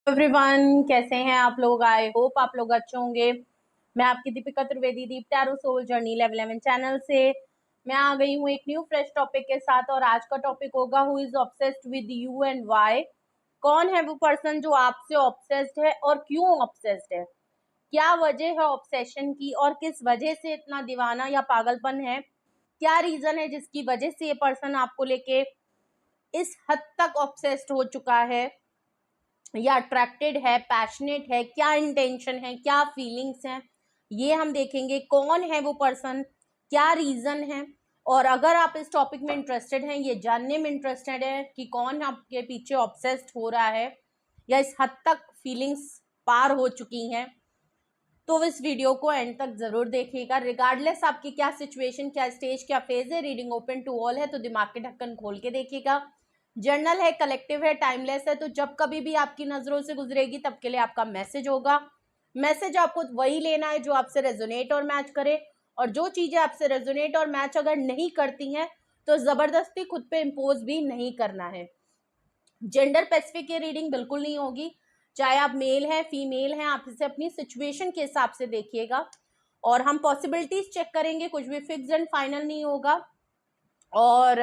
Everyone, कैसे हैं आप लोग। आई होप आप लोग अच्छे होंगे। मैं आपकी Deepika Trivedi, Deep tarot soul journey level 11 channel से मैं आ गई हूँ एक न्यू फ्रेश टॉपिक के साथ। और आज का टॉपिक होगा who is obsessed with you and why. कौन है वो पर्सन जो आपसे ऑब्सेस्ड है और क्यों ऑब्सेस्ड है, क्या वजह है ऑब्सेशन की और किस वजह से इतना दीवाना या पागलपन है, क्या रीजन है जिसकी वजह से ये पर्सन आपको लेके इस हद तक ऑब्सेस्ड हो चुका है या अट्रैक्टेड है, पैशनेट है, क्या इंटेंशन है, क्या फीलिंग्स हैं, ये हम देखेंगे। कौन है वो पर्सन, क्या रीजन है। और अगर आप इस टॉपिक में इंटरेस्टेड हैं, ये जानने में इंटरेस्टेड है कि कौन आपके पीछे ऑब्सेस्ड हो रहा है या इस हद तक फीलिंग्स पार हो चुकी हैं, तो इस वीडियो को एंड तक जरूर देखिएगा। रिगार्डलेस आपकी क्या सिचुएशन, क्या स्टेज, क्या फेज है, रीडिंग ओपन टू ऑल है, तो दिमाग के ढक्कन खोल के देखिएगा। जर्नल है, कलेक्टिव है, टाइमलेस है, तो जब कभी भी आपकी नजरों से गुजरेगी तब के लिए आपका मैसेज होगा। मैसेज आपको वही लेना है जो आपसे रेजोनेट और मैच करे, और जो चीजें आपसे रेजोनेट और मैच अगर नहीं करती हैं तो जबरदस्ती खुद पे इम्पोज भी नहीं करना है। जेंडर स्पेसिफिक ये रीडिंग बिल्कुल नहीं होगी, चाहे आप मेल हैं फीमेल हैं, आप इसे अपनी सिचुएशन के हिसाब से देखिएगा। और हम पॉसिबिलिटीज चेक करेंगे, कुछ भी फिक्स एंड फाइनल नहीं होगा। और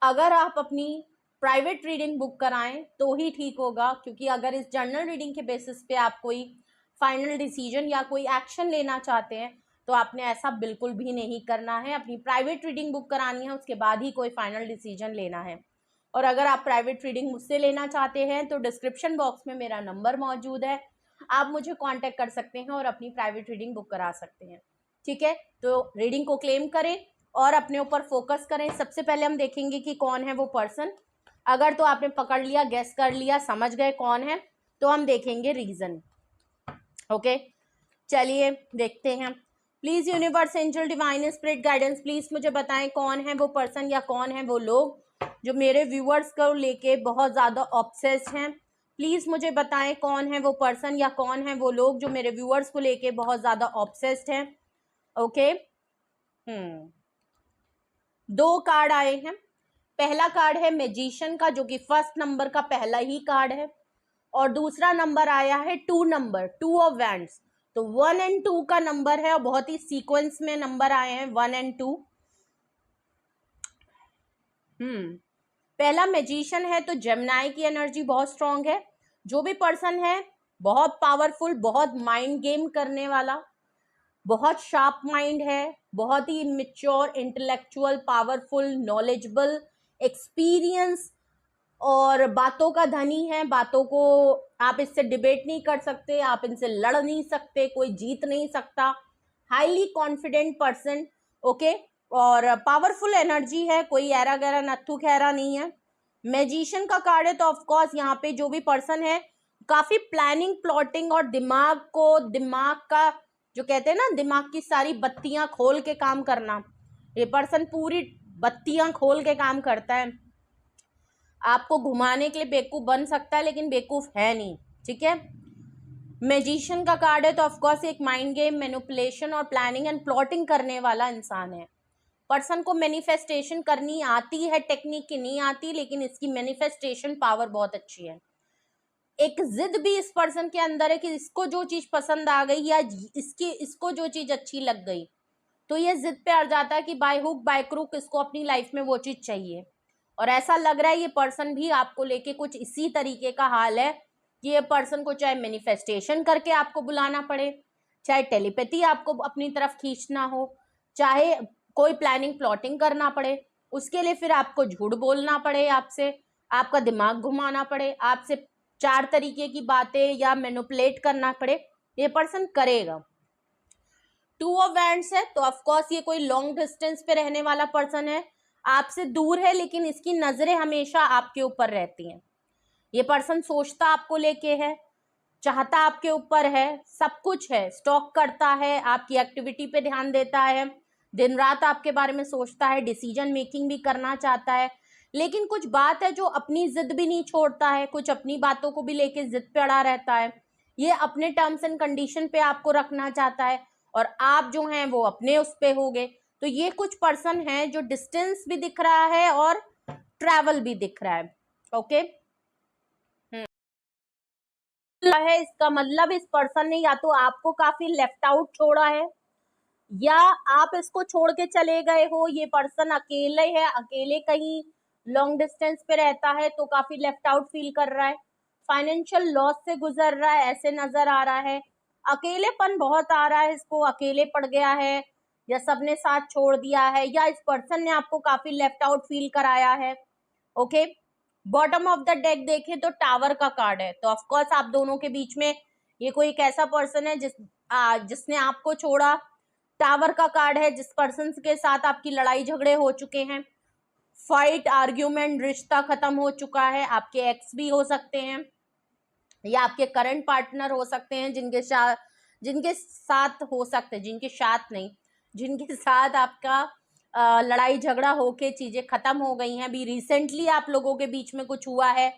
अगर आप अपनी प्राइवेट रीडिंग बुक कराएं तो ही ठीक होगा, क्योंकि अगर इस जर्नल रीडिंग के बेसिस पे आप कोई फाइनल डिसीजन या कोई एक्शन लेना चाहते हैं तो आपने ऐसा बिल्कुल भी नहीं करना है। अपनी प्राइवेट रीडिंग बुक करानी है, उसके बाद ही कोई फाइनल डिसीजन लेना है। और अगर आप प्राइवेट रीडिंग मुझसे लेना चाहते हैं तो डिस्क्रिप्शन बॉक्स में मेरा नंबर मौजूद है, आप मुझे कांटेक्ट कर सकते हैं और अपनी प्राइवेट रीडिंग बुक करा सकते हैं। ठीक है, तो रीडिंग को क्लेम करें और अपने ऊपर फोकस करें। सबसे पहले हम देखेंगे कि कौन है वो पर्सन। अगर तो आपने पकड़ लिया, गेस कर लिया, समझ गए कौन है, तो हम देखेंगे रीजन। ओके, चलिए देखते हैं। Please universe, angel, divine spirit guidance, please मुझे बताएं कौन है वो पर्सन या कौन है वो लोग जो मेरे व्यूअर्स को लेके बहुत ज्यादा ऑब्सेस्ड हैं। प्लीज मुझे बताएं कौन है वो पर्सन या कौन है वो लोग जो मेरे व्यूअर्स को लेके बहुत ज्यादा ऑब्सेस्ड हैं। ओके, दो कार्ड आए हैं। पहला कार्ड है मैजिशियन का, जो कि फर्स्ट नंबर का पहला ही कार्ड है, और दूसरा नंबर आया है 2 नंबर, 2 ऑफ वैंड्स। तो 1 एंड 2 का नंबर है और बहुत ही सीक्वेंस में नंबर आए हैं 1 एंड 2। पहला मैजिशियन है तो जेमिनी की एनर्जी बहुत स्ट्रांग है। जो भी पर्सन है बहुत पावरफुल, बहुत माइंड गेम करने वाला, बहुत शार्प माइंड है, बहुत ही mature, intellectual, powerful, knowledgeable, experience और बातों का धनी है। बातों को आप इससे डिबेट नहीं कर सकते, आप इनसे लड़ नहीं सकते, कोई जीत नहीं सकता। Highly confident person. ओके, और पावरफुल एनर्जी है, कोई ऐरा गैरा नत्थु खैरा नहीं है। मैजिशियन का कार्ड है तो ऑफकोर्स यहाँ पे जो भी पर्सन है काफी प्लानिंग, प्लॉटिंग और दिमाग का जो कहते हैं ना, दिमाग की सारी बत्तियां खोल के काम करना, ये पर्सन पूरी बत्तियां खोल के काम करता है। आपको घुमाने के लिए बेवकूफ बन सकता है लेकिन बेवकूफ है नहीं। ठीक है, मैजिशियन का कार्ड है तो ऑफकोर्स एक माइंड गेम, मैनिपुलेशन और प्लानिंग एंड प्लॉटिंग करने वाला इंसान है। पर्सन को मैनिफेस्टेशन करनी आती है, टेक्निक की नहीं आती, लेकिन इसकी मैनिफेस्टेशन पावर बहुत अच्छी है। एक जिद भी इस पर्सन के अंदर है कि इसको जो चीज पसंद आ गई या इसको जो चीज अच्छी लग गई तो ये जिद पे अड़ जाता है कि बाय हुक बाय क्रुक इसको अपनी लाइफ में वो चीज चाहिए। और ऐसा लग रहा है ये पर्सन भी आपको लेके कुछ इसी तरीके का हाल है कि ये पर्सन को चाहे मैनिफेस्टेशन करके आपको बुलाना पड़े, चाहे टेलीपैथी आपको अपनी तरफ खींचना हो, चाहे कोई प्लानिंग प्लॉटिंग करना पड़े, उसके लिए फिर आपको झूठ बोलना पड़े, आपसे आपका दिमाग घुमाना पड़े, आपसे 4 तरीके की बातें या मैनिपुलेट करना पड़े, ये पर्सन करेगा। 2 ऑफ वैंड्स है तो ऑफकोर्स ये कोई लॉन्ग डिस्टेंस पे रहने वाला पर्सन है, आपसे दूर है लेकिन इसकी नजरें हमेशा आपके ऊपर रहती हैं। ये पर्सन सोचता आपको लेके है, चाहता आपके ऊपर है, सब कुछ है, स्टॉक करता है, आपकी एक्टिविटी पे ध्यान देता है, दिन रात आपके बारे में सोचता है, डिसीजन मेकिंग भी करना चाहता है। लेकिन कुछ बात है जो अपनी जिद भी नहीं छोड़ता है, कुछ अपनी बातों को भी लेके जिद पे अड़ा रहता है। ये अपने टर्म्स एंड कंडीशन पे आपको रखना चाहता है और आप जो हैं वो अपने उस पे हो गए। तो ये कुछ पर्सन है जो डिस्टेंस भी दिख रहा है और ट्रैवल भी दिख रहा है। ओके, किया है, इसका मतलब इस पर्सन ने या तो आपको काफी लेफ्ट आउट छोड़ा है या आप इसको छोड़ के चले गए हो। ये पर्सन अकेले है, अकेले कहीं लॉन्ग डिस्टेंस पे रहता है तो काफी लेफ्ट आउट फील कर रहा है, फाइनेंशियल लॉस से गुजर रहा है ऐसे नजर आ रहा है, अकेलेपन बहुत आ रहा है इसको, अकेले पड़ गया है या सबने साथ छोड़ दिया है या इस पर्सन ने आपको काफी लेफ्ट आउट फील कराया है। Okay, bottom of the deck देखें तो टावर का कार्ड है, तो ऑफकोर्स आप दोनों के बीच में ये कोई एक ऐसा पर्सन है जिसने आपको छोड़ा। टावर का कार्ड है, जिस पर्सन के साथ आपकी लड़ाई झगड़े हो चुके हैं, फाइट आर्ग्यूमेंट, रिश्ता खत्म हो चुका है, आपके एक्स भी हो सकते हैं या आपके करंट पार्टनर हो सकते हैं जिनके साथ हो सकते हैं, जिनके साथ नहीं, जिनके साथ आपका लड़ाई झगड़ा होके चीजें खत्म हो गई हैं, अभी रिसेंटली आप लोगों के बीच में कुछ हुआ है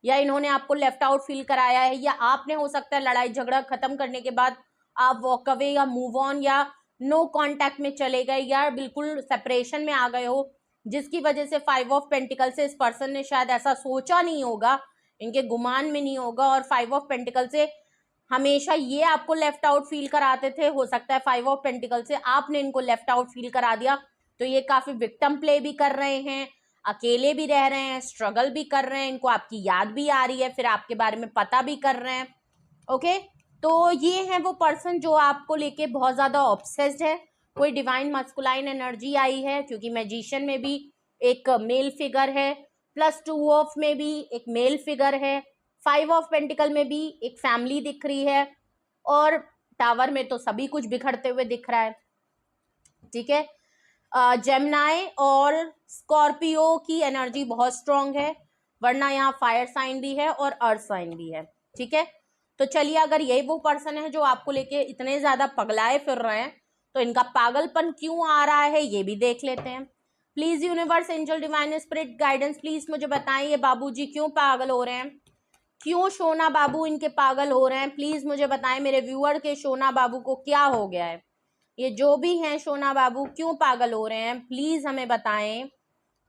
या इन्होंने आपको लेफ्ट आउट फील कराया है या आपने हो सकता है लड़ाई झगड़ा खत्म करने के बाद आप वॉक अवे या मूव ऑन या नो कांटेक्ट में चले गए या बिल्कुल सेपरेशन में आ गए हो, जिसकी वजह से 5 ऑफ पेंटिकल से इस पर्सन ने शायद ऐसा सोचा नहीं होगा, इनके गुमान में नहीं होगा, और 5 ऑफ पेंटिकल से हमेशा ये आपको लेफ्ट आउट फील कराते थे, हो सकता है 5 ऑफ पेंटिकल से आपने इनको लेफ्ट आउट फील करा दिया। तो ये काफी विक्टिम प्ले भी कर रहे हैं, अकेले भी रह रहे हैं, स्ट्रगल भी कर रहे हैं, इनको आपकी याद भी आ रही है, फिर आपके बारे में पता भी कर रहे हैं। ओके, तो ये है वो पर्सन जो आपको लेके बहुत ज्यादा ऑब्सेस्ड है। कोई डिवाइन मस्कुलाइन एनर्जी आई है क्योंकि मैजिशियन में भी एक मेल फिगर है, +2 ऑफ में भी एक मेल फिगर है, 5 ऑफ पेंटिकल में भी एक फैमिली दिख रही है और टावर में तो सभी कुछ बिखरते हुए दिख रहा है। ठीक है, जेमिनी और स्कॉर्पियो की एनर्जी बहुत स्ट्रांग है, वरना यहाँ फायर साइन भी है और अर्थ साइन भी है। ठीक है, तो चलिए, अगर यही वो पर्सन है जो आपको लेके इतने ज्यादा पगलाए फिर रहे हैं तो इनका पागलपन क्यों आ रहा है ये भी देख लेते हैं। Please universe, angel, divine spirit guidance, please मुझे बताएं ये बाबूजी क्यों पागल हो रहे हैं, क्यों शोना बाबू इनके पागल हो रहे हैं। प्लीज मुझे बताएं मेरे व्यूअर के शोना बाबू को क्या हो गया है, ये जो भी हैं शोना बाबू क्यों पागल हो रहे हैं, प्लीज हमें बताएं।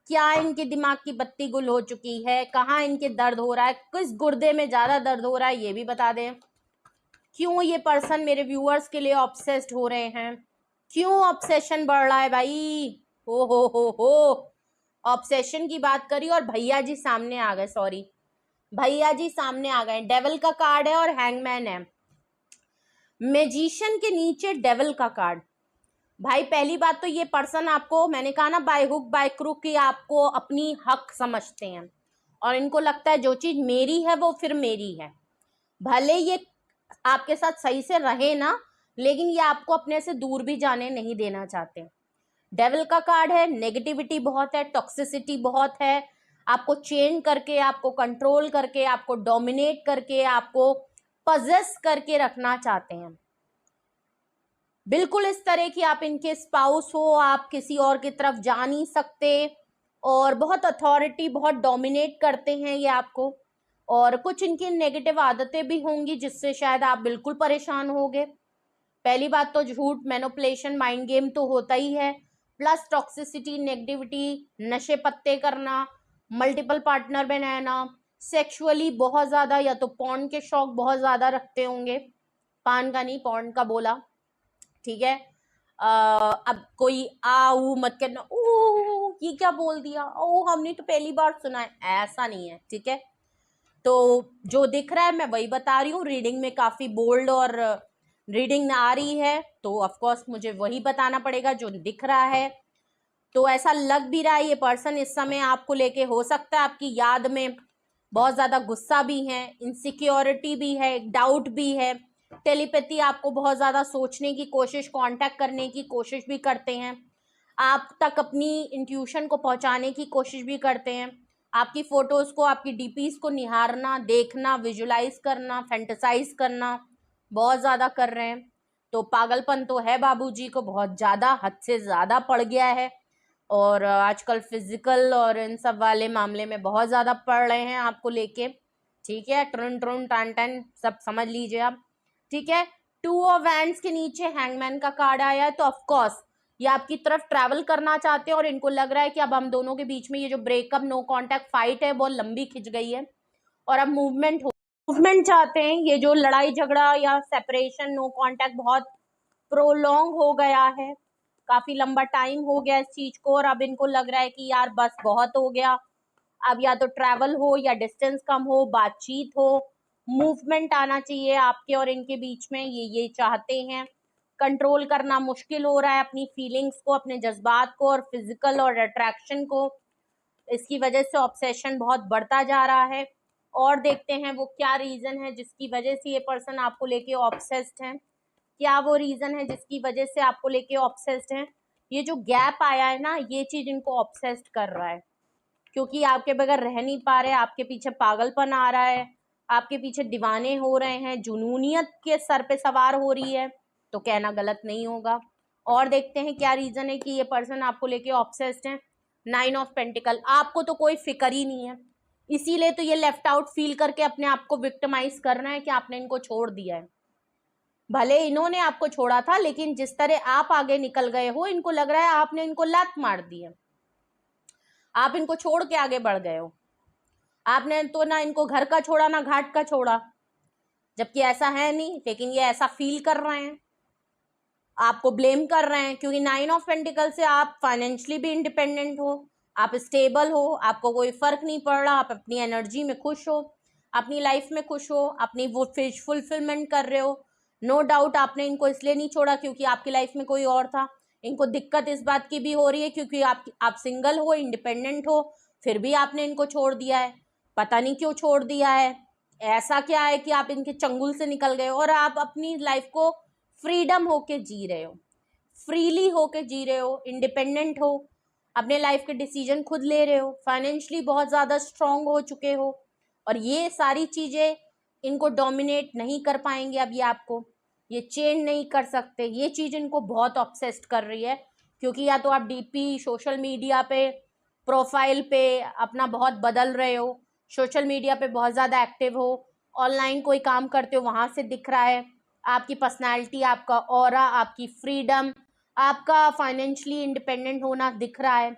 क्या इनके दिमाग की बत्ती गुल हो चुकी है, कहाँ इनके दर्द हो रहा है, किस गुर्दे में ज्यादा दर्द हो रहा है ये भी बता दें। क्यों ये पर्सन मेरे व्यूअर्स के लिए ऑब्सेस्ड हो रहे हैं, क्यों ऑब्सेशन बढ़ रहा है भाई। हो ऑब्सेशन की बात करी और भैया जी सामने आ गए, सॉरी भैया जी सामने आ गए। डेविल का कार्ड है और हैंगमैन है, मैजिशियन के नीचे डेविल का कार्ड। भाई पहली बात तो ये पर्सन आपको, मैंने कहा ना बाय हुक बाय क्रूक, कि आपको अपनी हक समझते हैं और इनको लगता है जो चीज मेरी है वो फिर मेरी है, भले ये आपके साथ सही से रहे ना, लेकिन ये आपको अपने से दूर भी जाने नहीं देना चाहते। डेविल का कार्ड है, नेगेटिविटी बहुत है, टॉक्सिसिटी बहुत है, आपको चेंज करके, आपको कंट्रोल करके, आपको डोमिनेट करके, आपको पजेस करके रखना चाहते हैं, बिल्कुल इस तरह की आप इनके स्पाउस हो, आप किसी और की तरफ जा नहीं सकते और बहुत अथॉरिटी, बहुत डोमिनेट करते हैं ये आपको, और कुछ इनकी नेगेटिव आदतें भी होंगी जिससे शायद आप बिल्कुल परेशान होगे। पहली बात तो झूठ, मैनिपुलेशन, माइंड गेम तो होता ही है, प्लस टॉक्सिसिटी, नेगेटिविटी, नशे पत्ते करना, मल्टीपल पार्टनर बनाना, सेक्सुअली बहुत ज्यादा, या तो पॉर्न के शौक बहुत ज्यादा रखते होंगे, पान का नहीं पॉर्न का बोला, ठीक है। अब कोई आऊ मत करना, ओ ये क्या बोल दिया, ओ हमने तो पहली बार सुना है, ऐसा नहीं है, ठीक है। तो जो दिख रहा है मैं वही बता रही हूँ, रीडिंग में काफी बोल्ड और रीडिंग आ रही है तो ऑफ कोर्स मुझे वही बताना पड़ेगा जो दिख रहा है। तो ऐसा लग भी रहा है ये पर्सन इस समय आपको लेके, हो सकता है आपकी याद में बहुत ज्यादा गुस्सा भी है, इनसिक्योरिटी भी है, डाउट भी है, टेलीपैथी, आपको बहुत ज्यादा सोचने की कोशिश, कांटेक्ट करने की कोशिश भी करते हैं, आप तक अपनी इंट्यूशन को पहुंचाने की कोशिश भी करते हैं, आपकी फोटोज को, आपकी डीपीज को निहारना, देखना, विजुलाइज करना, फैंटेसाइज करना बहुत ज्यादा कर रहे हैं। तो पागलपन तो है बाबूजी को, बहुत ज्यादा, हद से ज्यादा पड़ गया है, और आजकल फिजिकल और इन सब वाले मामले में बहुत ज्यादा पड़ रहे हैं आपको लेके, ठीक है। ट्रुन ट्रुन टान टान सब समझ लीजिए आप, ठीक है। 2 ऑफ वैंड्स के नीचे हैंगमैन का कार्ड आया है, तो ऑफकोर्स ये आपकी तरफ ट्रैवल करना चाहते हैं और इनको लग रहा है कि अब हम दोनों के बीच में ये जो ब्रेकअप, नो कांटेक्ट फाइट है बहुत लंबी खिंच गई है और अब मूवमेंट हो मूवमेंट चाहते हैं। ये जो लड़ाई झगड़ा या सेपरेशन, नो कांटेक्ट बहुत प्रोलॉन्ग हो गया है, काफी लंबा टाइम हो गया इस चीज को, और अब इनको लग रहा है कि यार बस बहुत हो गया। अब या तो ट्रैवल हो या डिस्टेंस कम हो, बातचीत हो, मूवमेंट आना चाहिए आपके और इनके बीच में, ये चाहते हैं। कंट्रोल करना मुश्किल हो रहा है अपनी फीलिंग्स को, अपने जज्बात को और फिजिकल और अट्रैक्शन को। इसकी वजह से ऑब्सेशन बहुत बढ़ता जा रहा है। और देखते हैं वो क्या रीजन है जिसकी वजह से ये पर्सन आपको लेके ऑब्सेस्ड है। क्या वो रीजन है जिसकी वजह से आपको लेके ऑब्सेस्ड है। ये जो गैप आया है ना, ये चीज इनको ऑब्सेस्ड कर रहा है, क्योंकि आपके बगैर रह नहीं पा रहे, आपके पीछे पागलपन आ रहा है, आपके पीछे दीवाने हो रहे हैं, जुनूनियत के सर पे सवार हो रही है, तो कहना गलत नहीं होगा। और देखते हैं क्या रीजन है कि ये पर्सन आपको लेके ऑब्सेस्ड है। 9 ऑफ पेंटिकल, आपको तो कोई फिक्र ही नहीं है, इसीलिए तो ये लेफ्ट आउट फील करके अपने आप को विक्टिमाइज कर रहे हैं कि आपने इनको छोड़ दिया है। भले इन्होंने आपको छोड़ा था, लेकिन जिस तरह आप आगे निकल गए हो, इनको लग रहा है आपने इनको लात मार दी है, आप इनको छोड़ के आगे बढ़ गए हो। आपने तो ना इनको घर का छोड़ा ना घाट का छोड़ा, जबकि ऐसा है नहीं, लेकिन ये ऐसा फील कर रहे हैं, आपको ब्लेम कर रहे हैं, क्योंकि 9 ऑफ पेंटिकल से आप फाइनेंशियली भी इंडिपेंडेंट हो, आप स्टेबल हो, आपको कोई फर्क नहीं पड़ रहा, आप अपनी एनर्जी में खुश हो, अपनी लाइफ में खुश हो, अपनी वो फुलफिलमेंट कर रहे हो। नो डाउट आपने इनको इसलिए नहीं छोड़ा क्योंकि आपकी लाइफ में कोई और था। इनको दिक्कत इस बात की भी हो रही है क्योंकि आप सिंगल हो, इंडिपेंडेंट हो, फिर भी आपने इनको छोड़ दिया है। पता नहीं क्यों छोड़ दिया है, ऐसा क्या है कि आप इनके चंगुल से निकल गए और आप अपनी लाइफ को फ्रीडम होके जी रहे हो, फ्रीली होके जी रहे हो, इंडिपेंडेंट हो, अपने लाइफ के डिसीजन खुद ले रहे हो, फाइनेंशियली बहुत ज़्यादा स्ट्रांग हो चुके हो, और ये सारी चीज़ें इनको डोमिनेट नहीं कर पाएंगे। अब ये आपको ये चेंज नहीं कर सकते, ये चीज़ इनको बहुत ऑब्सेस्ड कर रही है, क्योंकि या तो आप डीपी सोशल मीडिया पे प्रोफाइल पे अपना बहुत बदल रहे हो, सोशल मीडिया पे बहुत ज़्यादा एक्टिव हो, ऑनलाइन कोई काम करते हो वहाँ से दिख रहा है आपकी पर्सनालिटी, आपका ऑरा, आपकी फ्रीडम, आपका फाइनेंशियली इंडिपेंडेंट होना दिख रहा है,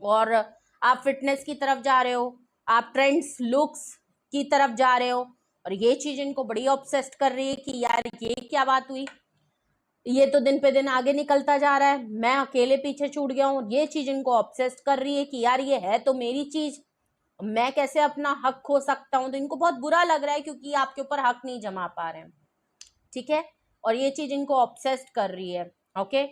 और आप फिटनेस की तरफ जा रहे हो, आप ट्रेंड्स लुक्स की तरफ जा रहे हो, और ये चीज़ इनको बड़ी ऑब्सेस्ड कर रही है कि यार ये क्या बात हुई, ये तो दिन पे दिन आगे निकलता जा रहा है, मैं अकेले पीछे छूट गया हूँ। ये चीज़ इनको ऑब्सेस्ड कर रही है कि यार ये है तो मेरी चीज़, मैं कैसे अपना हक खो सकता हूँ। तो इनको बहुत बुरा लग रहा है क्योंकि आपके ऊपर हक नहीं जमा पा रहे हैं, ठीक है, और ये चीज इनको ऑब्सेस्ड कर रही है। Okay,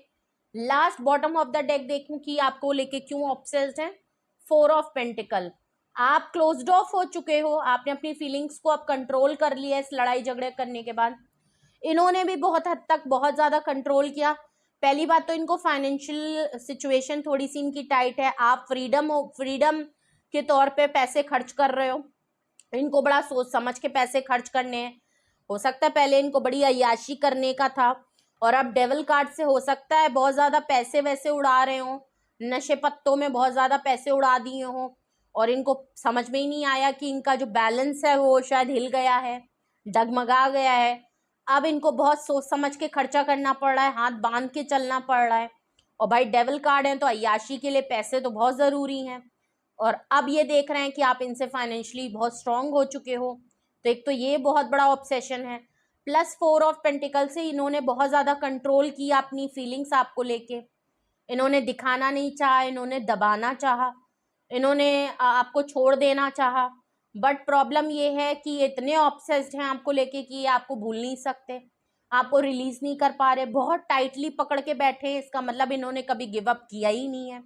last bottom of the deck देखूं कि आपको लेके क्यों ऑब्सेस्ड है। 4 ऑफ पेंटिकल, आप क्लोज्ड ऑफ हो चुके हो, आपने अपनी फीलिंग्स को अब कंट्रोल कर लिया इस लड़ाई झगड़े करने के बाद। इन्होंने भी बहुत हद तक बहुत ज्यादा कंट्रोल किया। पहली बात तो इनको फाइनेंशियल सिचुएशन थोड़ी सी इनकी टाइट है, आप फ्रीडम के तौर पे पैसे खर्च कर रहे हो, इनको बड़ा सोच समझ के पैसे खर्च करने हैं। हो सकता है पहले इनको बड़ी अय्याशी करने का था, और अब डेविल कार्ड से हो सकता है बहुत ज़्यादा पैसे वैसे उड़ा रहे हो, नशे पत्तों में बहुत ज़्यादा पैसे उड़ा दिए हो, और इनको समझ में ही नहीं आया कि इनका जो बैलेंस है वो शायद हिल गया है, डगमगा गया है। अब इनको बहुत सोच समझ के खर्चा करना पड़ रहा है, हाथ बांध के चलना पड़ रहा है, और भाई डेविल कार्ड है तो अय्याशी के लिए पैसे तो बहुत ज़रूरी हैं, और अब ये देख रहे हैं कि आप इनसे फाइनेंशियली बहुत स्ट्रांग हो चुके हो, तो एक तो ये बहुत बड़ा ऑब्सेशन है। प्लस 4 ऑफ पेंटिकल से इन्होंने बहुत ज़्यादा कंट्रोल किया अपनी फीलिंग्स आपको लेके, इन्होंने दिखाना नहीं चाहा, इन्होंने दबाना चाहा, इन्होंने आपको छोड़ देना चाहा, बट प्रॉब्लम ये है कि ये इतने ऑब्सेस्ड हैं आपको लेके कि ये आपको भूल नहीं सकते, आपको रिलीज नहीं कर पा रहे, बहुत टाइटली पकड़ के बैठे हैं, इसका मतलब इन्होंने कभी गिव अप किया ही नहीं है,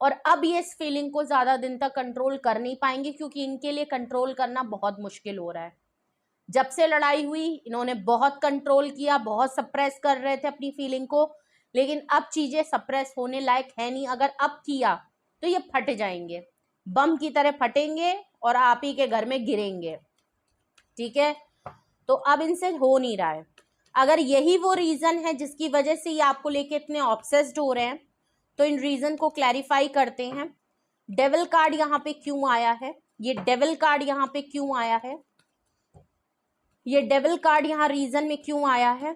और अब ये इस फीलिंग को ज़्यादा दिन तक कंट्रोल कर नहीं पाएंगे क्योंकि इनके लिए कंट्रोल करना बहुत मुश्किल हो रहा है। जब से लड़ाई हुई इन्होंने बहुत कंट्रोल किया, बहुत सप्रेस कर रहे थे अपनी फीलिंग को, लेकिन अब चीज़ें सप्रेस होने लायक है नहीं, अगर अब किया तो ये फट जाएंगे, बम की तरह फटेंगे और आप ही के घर में गिरेंगे, ठीक है, तो अब इनसे हो नहीं रहा है। अगर यही वो रीज़न है जिसकी वजह से ये आपको लेके इतने ऑब्सेस्ड हो रहे हैं, तो इन रीजन को क्लैरिफाई करते हैं। डेविल कार्ड यहाँ पे क्यों आया है, ये डेविल कार्ड यहाँ पे क्यों आया है, ये डेविल कार्ड यहाँ रीजन में क्यों आया है।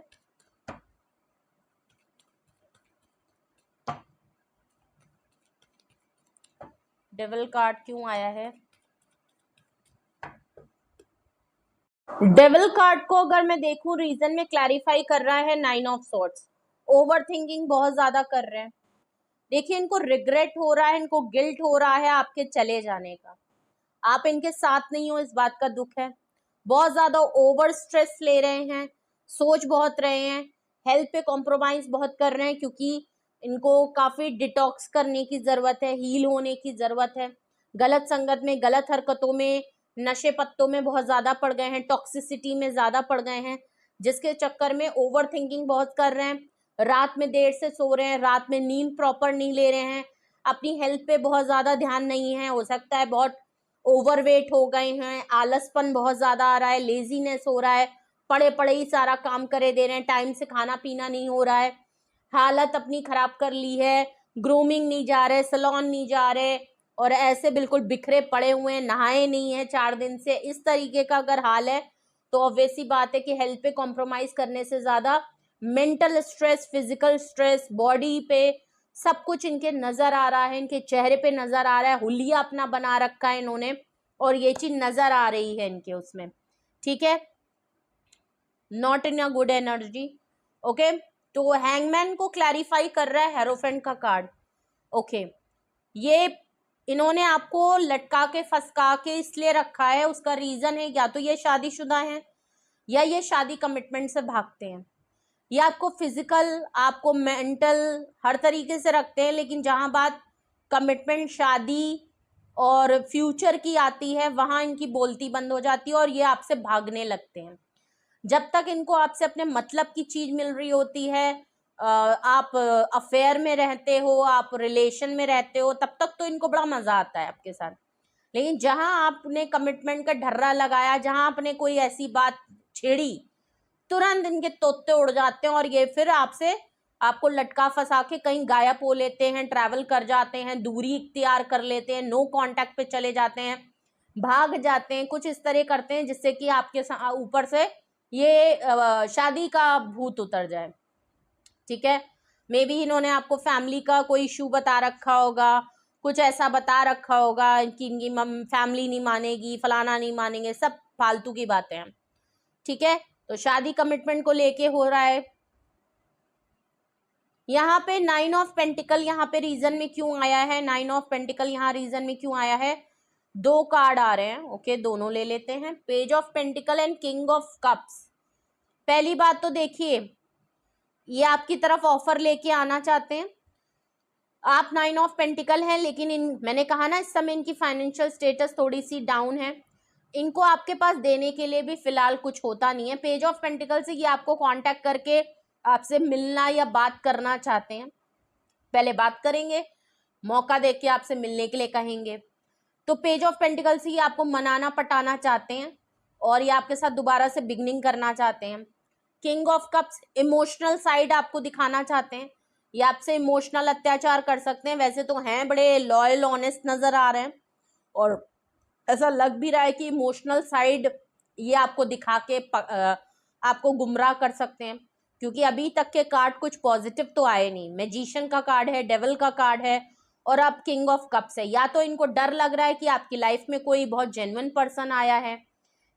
डेविल कार्ड क्यों आया है, डेविल कार्ड को अगर मैं देखूं रीजन में क्लैरिफाई कर रहा है 9 ऑफ सॉर्ट्स। ओवर थिंकिंग बहुत ज्यादा कर रहे हैं। देखिए इनको रिग्रेट हो रहा है, इनको गिल्ट हो रहा है आपके चले जाने का। आप इनके साथ नहीं हो, इस बात का दुख है। बहुत ज्यादा ओवर स्ट्रेस ले रहे हैं, सोच बहुत रहे हैं, हेल्थ पे कॉम्प्रोमाइज बहुत कर रहे हैं, क्योंकि इनको काफी डिटॉक्स करने की जरूरत है, हील होने की जरूरत है। गलत संगत में, गलत हरकतों में, नशे पत्तों में बहुत ज्यादा पड़ गए हैं, टॉक्सिसिटी में ज्यादा पड़ गए हैं, जिसके चक्कर में ओवर थिंकिंग बहुत कर रहे हैं। रात में देर से सो रहे हैं, रात में नींद प्रॉपर नहीं ले रहे हैं, अपनी हेल्थ पे बहुत ज्यादा ध्यान नहीं है, हो सकता है बहुत ओवरवेट हो गए हैं, आलसपन बहुत ज्यादा आ रहा है, लेजीनेस हो रहा है, पड़े पड़े ही सारा काम करे दे रहे हैं, टाइम से खाना पीना नहीं हो रहा है, हालत अपनी खराब कर ली है, ग्रूमिंग नहीं जा रहे, सैलून नहीं जा रहे, और ऐसे बिल्कुल बिखरे पड़े हुए हैं, नहाए नहीं है 4 दिन से। इस तरीके का अगर हाल है तो ऑब्वियस सी बात है कि हेल्थ पे कॉम्प्रोमाइज करने से ज्यादा mental stress, physical stress, body पे सब कुछ इनके नजर आ रहा है, इनके चेहरे पे नजर आ रहा है, हुलिया अपना बना रखा है इन्होंने, और ये चीज नजर आ रही है इनके उसमें। ठीक है, not in a good energy. Okay, तो हैंगमैन को क्लैरिफाई कर रहा है हेरोफेंट का कार्ड। ओके, ये इन्होंने आपको लटका के फंसका के इसलिए रखा है, उसका रीजन है या तो ये शादीशुदा हैं या ये शादी कमिटमेंट से भागते हैं, ये आपको फिजिकल, आपको मेंटल हर तरीके से रखते हैं, लेकिन जहां बात कमिटमेंट, शादी और फ्यूचर की आती है वहां इनकी बोलती बंद हो जाती है और ये आपसे भागने लगते हैं। जब तक इनको आपसे अपने मतलब की चीज मिल रही होती है, आप अफेयर में रहते हो, आप रिलेशन में रहते हो, तब तक तो इनको बड़ा मजा आता है आपके साथ। लेकिन जहां आपने कमिटमेंट का ढर्रा लगाया, जहां आपने कोई ऐसी बात छेड़ी, तुरंत इनके तोते उड़ जाते हैं और ये फिर आपसे, आपको लटका फंसा के कहीं गायब हो लेते हैं, ट्रैवल कर जाते हैं, दूरी इख्तियार कर लेते हैं, नो कांटेक्ट पे चले जाते हैं, भाग जाते हैं, कुछ इस तरह करते हैं जिससे कि आपके ऊपर से ये शादी का भूत उतर जाए। ठीक है, मे बी इन्होंने आपको फैमिली का कोई इशू बता रखा होगा, कुछ ऐसा बता रखा होगा कि इनकी फैमिली नहीं मानेगी, फलाना नहीं मानेंगे, सब फालतू की बातें हैं। ठीक है, तो शादी कमिटमेंट को लेके हो रहा है। यहाँ पे 9 ऑफ पेंटिकल यहाँ पे रीजन में क्यों आया है, 9 ऑफ पेंटिकल यहाँ रीजन में क्यों आया है, 2 कार्ड आ रहे हैं। ओके, दोनों ले लेते हैं, page of pentacle and king of cups. पहली बात तो देखिए, ये आपकी तरफ ऑफर लेके आना चाहते हैं, आप 9 ऑफ पेंटिकल हैं, लेकिन मैंने कहा ना इस समय इनकी फाइनेंशियल स्टेटस थोड़ी सी डाउन है, इनको आपके पास देने के लिए भी फिलहाल कुछ होता नहीं है। पेज ऑफ पेंटिकल से ये आपको कांटेक्ट करके आपसे मिलना या बात करना चाहते हैं, पहले बात करेंगे, मौका देके आपसे मिलने के लिए कहेंगे। तो पेज ऑफ पेंटिकल से ये आपको मनाना पटाना चाहते हैं और ये आपके साथ दोबारा से बिगनिंग करना चाहते हैं। King of cups emotional side आपको दिखाना चाहते हैं, ये आपसे इमोशनल अत्याचार कर सकते हैं। वैसे तो हैं बड़े लॉयल, ऑनेस्ट नजर आ रहे हैं और ऐसा लग भी रहा है कि इमोशनल साइड ये आपको दिखा के आपको गुमराह कर सकते हैं, क्योंकि अभी तक के कार्ड कुछ पॉजिटिव तो आए नहीं। मैजिशियन का कार्ड है, डेविल का कार्ड है और अब किंग ऑफ कप्स है। या तो इनको डर लग रहा है कि आपकी लाइफ में कोई बहुत जेन्युइन पर्सन आया है,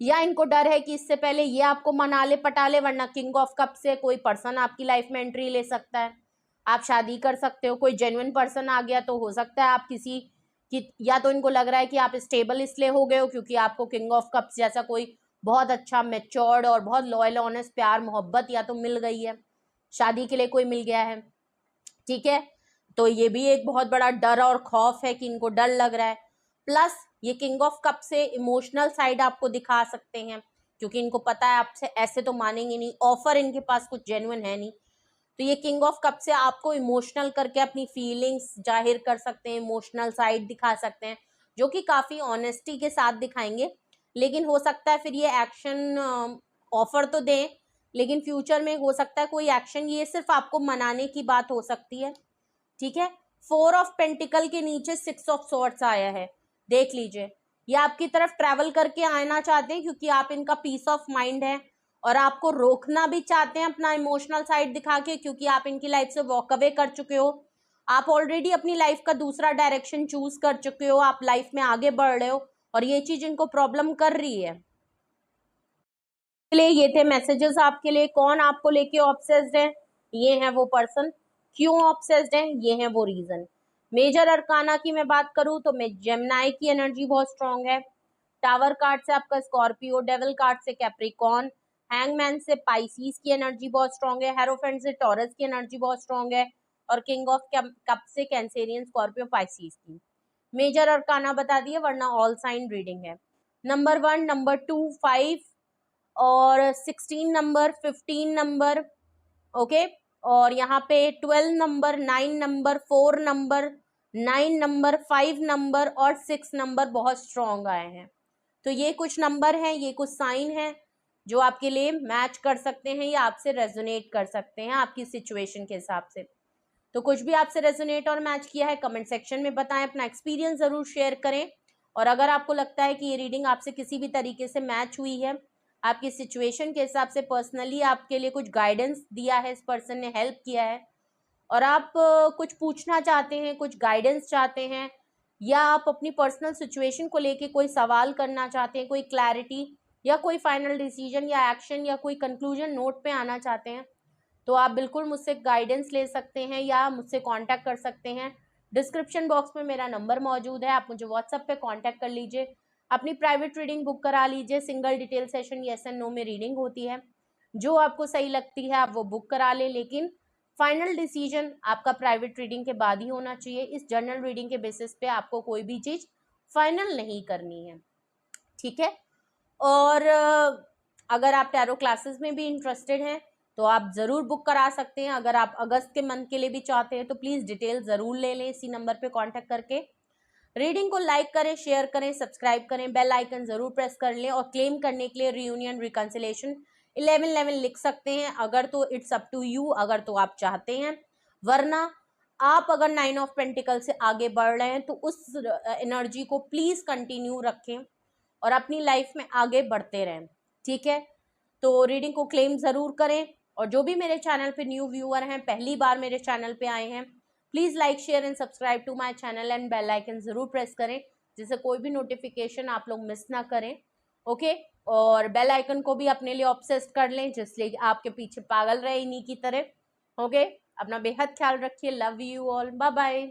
या इनको डर है कि इससे पहले ये आपको मना ले पटा ले, वरना किंग ऑफ कप से कोई पर्सन आपकी लाइफ में एंट्री ले सकता है, आप शादी कर सकते हो, कोई जेन्युइन पर्सन आ गया तो हो सकता है आप किसी की, या तो इनको लग रहा है कि आप स्टेबल इसलिए हो गए हो क्योंकि आपको किंग ऑफ कप्स जैसा कोई बहुत अच्छा मैच्योर्ड और बहुत लॉयल, ऑनेस्ट, प्यार मोहब्बत या तो मिल गई है, शादी के लिए कोई मिल गया है। ठीक है, तो ये भी एक बहुत बड़ा डर और खौफ है कि इनको डर लग रहा है। प्लस ये किंग ऑफ कप से इमोशनल साइड आपको दिखा सकते हैं, क्योंकि इनको पता है आपसे ऐसे तो मानेंगे नहीं, ऑफर इनके पास कुछ जेन्युइन है नहीं, तो ये किंग ऑफ कप से आपको इमोशनल करके अपनी फीलिंग्स जाहिर कर सकते हैं, इमोशनल साइड दिखा सकते हैं, जो कि काफी ऑनेस्टी के साथ दिखाएंगे। लेकिन हो सकता है फिर ये एक्शन, ऑफर तो दें लेकिन फ्यूचर में हो सकता है कोई एक्शन, ये सिर्फ आपको मनाने की बात हो सकती है। ठीक है, 4 ऑफ पेंटिकल के नीचे 6 ऑफ सॉर्ड्स आया है, देख लीजिए, ये आपकी तरफ ट्रैवल करके आना चाहते हैं क्योंकि आप इनका पीस ऑफ माइंड है, और आपको रोकना भी चाहते हैं अपना इमोशनल साइड दिखा के, क्योंकि आप इनकी लाइफ से वॉक अवे कर चुके हो, आप ऑलरेडी अपनी लाइफ का दूसरा डायरेक्शन चूज कर चुके हो, आप लाइफ में आगे बढ़ रहे हो, और ये चीज इनको प्रॉब्लम कर रही है। लिए ये थे मैसेजेस आपके लिए। कौन आपको लेके ऑब्सेस्ड है, ये है वो पर्सन। क्यों ऑब्सेस्ड है, ये है वो रीजन। मेजर अरकाना की मैं बात करूं तो जेमिनी की एनर्जी बहुत स्ट्रांग है। टावर कार्ड से आपका स्कॉर्पियो, डेविल कार्ड से कैप्रिकॉर्न, हैंगमैन से पाइसीज की एनर्जी बहुत स्ट्रांग है, हेरोफेंट से टॉरस की एनर्जी बहुत स्ट्रांग है, और किंग ऑफ कप से कैंसेरियन, स्कॉर्पियो, पाइसीज की। मेजर अरकाना बता दिए, वरना ऑल साइन रीडिंग है। नंबर 1, नंबर 2, 5 और 16 नंबर, 15 नंबर, ओके। और यहाँ पे 12 number, 9 number, 4 number, 9 number, 5 number और 6 नंबर बहुत स्ट्रॉन्ग आए हैं। तो ये कुछ नंबर हैं, ये कुछ साइन हैं जो आपके लिए मैच कर सकते हैं या आपसे रेजोनेट कर सकते हैं आपकी सिचुएशन के हिसाब से। तो कुछ भी आपसे रेजोनेट और मैच किया है कमेंट सेक्शन में बताएं, अपना एक्सपीरियंस जरूर शेयर करें। और अगर आपको लगता है कि ये रीडिंग आपसे किसी भी तरीके से मैच हुई है, आपकी सिचुएशन के हिसाब से पर्सनली आपके लिए कुछ गाइडेंस दिया है, इस पर्सन ने हेल्प किया है, और आप कुछ पूछना चाहते हैं, कुछ गाइडेंस चाहते हैं, या आप अपनी पर्सनल सिचुएशन को लेके कोई सवाल करना चाहते हैं, कोई क्लैरिटी या कोई फाइनल डिसीजन या एक्शन या कोई कंक्लूजन नोट पे आना चाहते हैं, तो आप बिल्कुल मुझसे गाइडेंस ले सकते हैं या मुझसे कांटेक्ट कर सकते हैं। डिस्क्रिप्शन बॉक्स में मेरा नंबर मौजूद है, आप मुझे व्हाट्सएप पे कांटेक्ट कर लीजिए। अपनी प्राइवेट रीडिंग बुक करा लीजिए। Single detail session yes and no में रीडिंग होती है। जो आपको सही लगती है आप वो बुक करा लें, लेकिन फाइनल डिसीजन आपका प्राइवेट रीडिंग के बाद ही होना चाहिए। इस जर्नल रीडिंग के बेसिस पे आपको कोई भी चीज़ फाइनल नहीं करनी है, ठीक है। और अगर आप टैरो क्लासेस में भी इंटरेस्टेड हैं तो आप ज़रूर बुक करा सकते हैं। अगर आप अगस्त के मंथ के लिए भी चाहते हैं तो प्लीज़ डिटेल ज़रूर ले लें इसी नंबर पे कांटेक्ट करके। रीडिंग को लाइक करें, शेयर करें, सब्सक्राइब करें, बेल आइकन ज़रूर प्रेस कर लें, और क्लेम करने के लिए रियूनियन रिकन्सिलेशन 1111 लिख सकते हैं अगर, तो इट्स अप टू यू, अगर तो आप चाहते हैं। वरना आप अगर 9 ऑफ पेंटिकल से आगे बढ़ रहे हैं तो उस एनर्जी को प्लीज़ कंटिन्यू रखें और अपनी लाइफ में आगे बढ़ते रहें, ठीक है। तो रीडिंग को क्लेम ज़रूर करें। और जो भी मेरे चैनल पे न्यू व्यूअर हैं, पहली बार मेरे चैनल पे आए हैं, please like, share and subscribe to my channel and bell icon ज़रूर प्रेस करें, जिससे कोई भी नोटिफिकेशन आप लोग मिस ना करें, ओके। और बेल आइकन को भी अपने लिए ऑब्सेस्ड कर लें, जिसलिए आपके पीछे पागल रहे इन्हीं की तरह, ओके। अपना बेहद ख्याल रखिए। Love you all, bye bye.